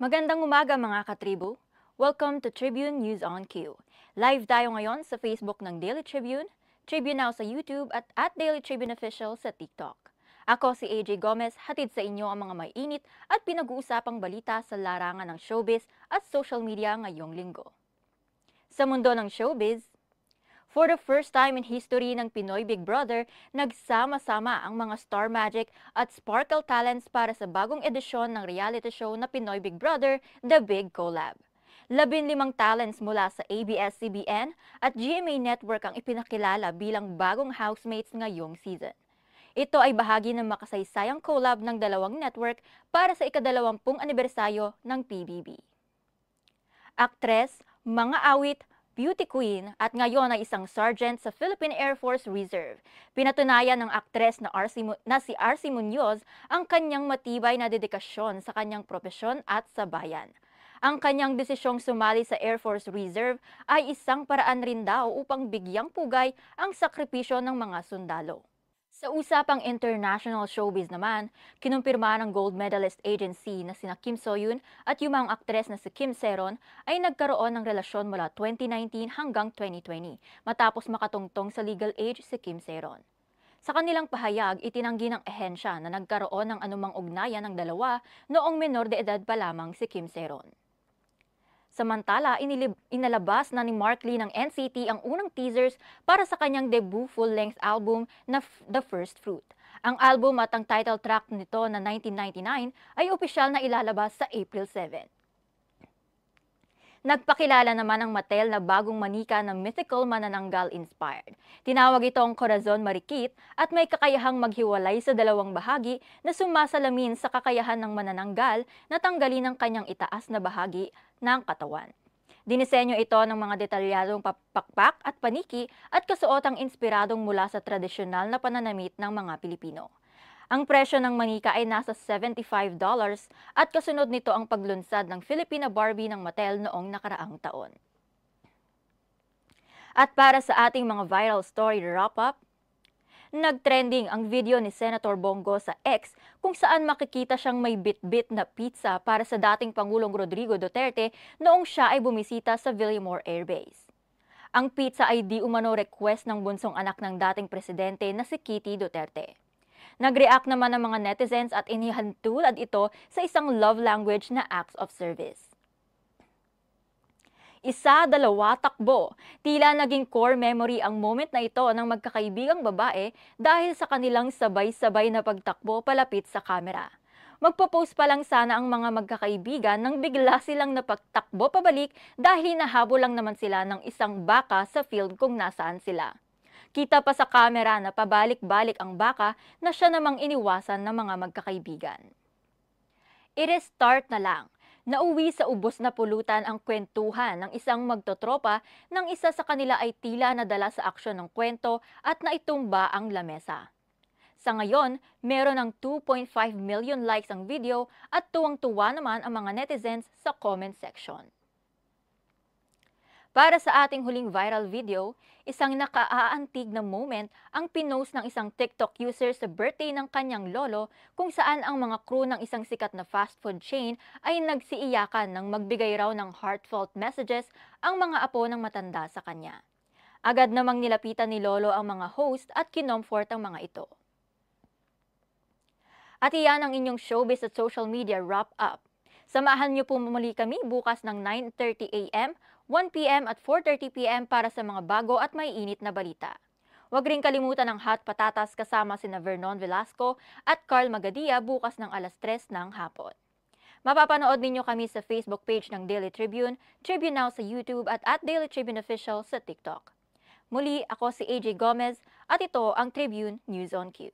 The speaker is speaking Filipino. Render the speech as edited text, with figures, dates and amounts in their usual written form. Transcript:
Magandang umaga mga katribo. Welcome to Tribune News on Q. Live tayo ngayon sa Facebook ng Daily Tribune, Tribune Now sa YouTube at Daily Tribune Official sa TikTok. Ako si AJ Gomez, hatid sa inyo ang mga mainit at pinag-uusapang balita sa larangan ng showbiz at social media ngayong linggo. Sa mundo ng showbiz, for the first time in history ng Pinoy Big Brother, nagsama-sama ang mga Star Magic at Sparkle Talents para sa bagong edisyon ng reality show na Pinoy Big Brother, The Big Collab. 15 talents mula sa ABS-CBN at GMA Network ang ipinakilala bilang bagong housemates ngayong season. Ito ay bahagi ng makasaysayang collab ng dalawang network para sa ika-20 anibersaryo ng PBB. Aktres, mga awit, beauty queen at ngayon ay isang sergeant sa Philippine Air Force Reserve. Pinatunayan ng aktres na si RC Munoz ang kanyang matibay na dedikasyon sa kanyang propesyon at sa bayan. Ang kanyang desisyong sumali sa Air Force Reserve ay isang paraan rin daw upang bigyang pugay ang sakripisyo ng mga sundalo. Sa usapang international showbiz naman, kinumpirma ng gold medalist agency na sina Kim So-yoon at yung aktres na si Kim Se-ron ay nagkaroon ng relasyon mula 2019 hanggang 2020 matapos makatungtong sa legal age si Kim Se-ron. Sa kanilang pahayag, itinanggi ng ehensya na nagkaroon ng anumang ugnayan ng dalawa noong menor de edad pa lamang si Kim Se-ron. Samantala, inalabas na ni Mark Lee ng NCT ang unang teasers para sa kanyang debut full-length album na The First Fruit. Ang album at ang title track nito na 1999 ay opisyal na ilalabas sa April 7. Nagpakilala naman ang Mattel na bagong manika ng mythical manananggal inspired. Tinawag itong Corazon Marikit at may kakayahang maghiwalay sa dalawang bahagi na sumasalamin sa kakayahan ng manananggal na tanggalin ang kanyang itaas na bahagi ng katawan. Dinisenyo ito ng mga detalyadong pakpak at paniki at kasuotang inspiradong mula sa tradisyonal na pananamit ng mga Pilipino. Ang presyo ng manika ay nasa $75 at kasunod nito ang paglunsad ng Filipina Barbie ng Mattel noong nakaraang taon. At para sa ating mga viral story wrap-up, nagtrending ang video ni Senator Bongo sa X kung saan makikita siyang may bit-bit na pizza para sa dating Pangulong Rodrigo Duterte noong siya ay bumisita sa Villamor Air Base. Ang pizza ay di umano request ng bunsong anak ng dating presidente na si Kitty Duterte. Nag-react naman ang mga netizens at inihantulad ito sa isang love language na acts of service. Isa, dalawa, takbo. Tila naging core memory ang moment na ito ng magkakaibigang babae dahil sa kanilang sabay-sabay na pagtakbo palapit sa kamera. Magpo-post pa lang sana ang mga magkakaibigan nang bigla silang napagtakbo pabalik dahil hinahabol lang naman sila ng isang baka sa field kung nasaan sila. Kita pa sa kamera na pabalik-balik ang baka na siya namang iniwasan ng mga magkakaibigan. I-restart na lang. Nauwi sa ubos na pulutan ang kwentuhan ng isang magtotropa nang isa sa kanila ay tila nadala sa aksyon ng kwento at naitumba ang lamesa. Sa ngayon, meron ng 2.5 million likes ang video at tuwang-tuwa naman ang mga netizens sa comment section. Para sa ating huling viral video, isang nakaaantig na moment ang pinost ng isang TikTok user sa birthday ng kanyang lolo kung saan ang mga crew ng isang sikat na fast food chain ay nagsiiyakan nang magbigay raw ng heartfelt messages ang mga apo ng matanda sa kanya. Agad namang nilapitan ni lolo ang mga host at kinomfort ang mga ito. At iyan ang inyong showbiz at social media wrap-up. Samahan niyo po muli kami bukas ng 9:30 AM, 1 PM at 4:30 PM para sa mga bago at maiinit na balita. Huwag rin kalimutan ang hot patatas kasama sina Vernon Velasco at Carl Magadia bukas ng 3:00 ng hapon. Mapapanood ninyo kami sa Facebook page ng Daily Tribune, Tribune Now sa YouTube at Daily Tribune Official sa TikTok. Muli, ako si AJ Gomez at ito ang Tribune News on Q.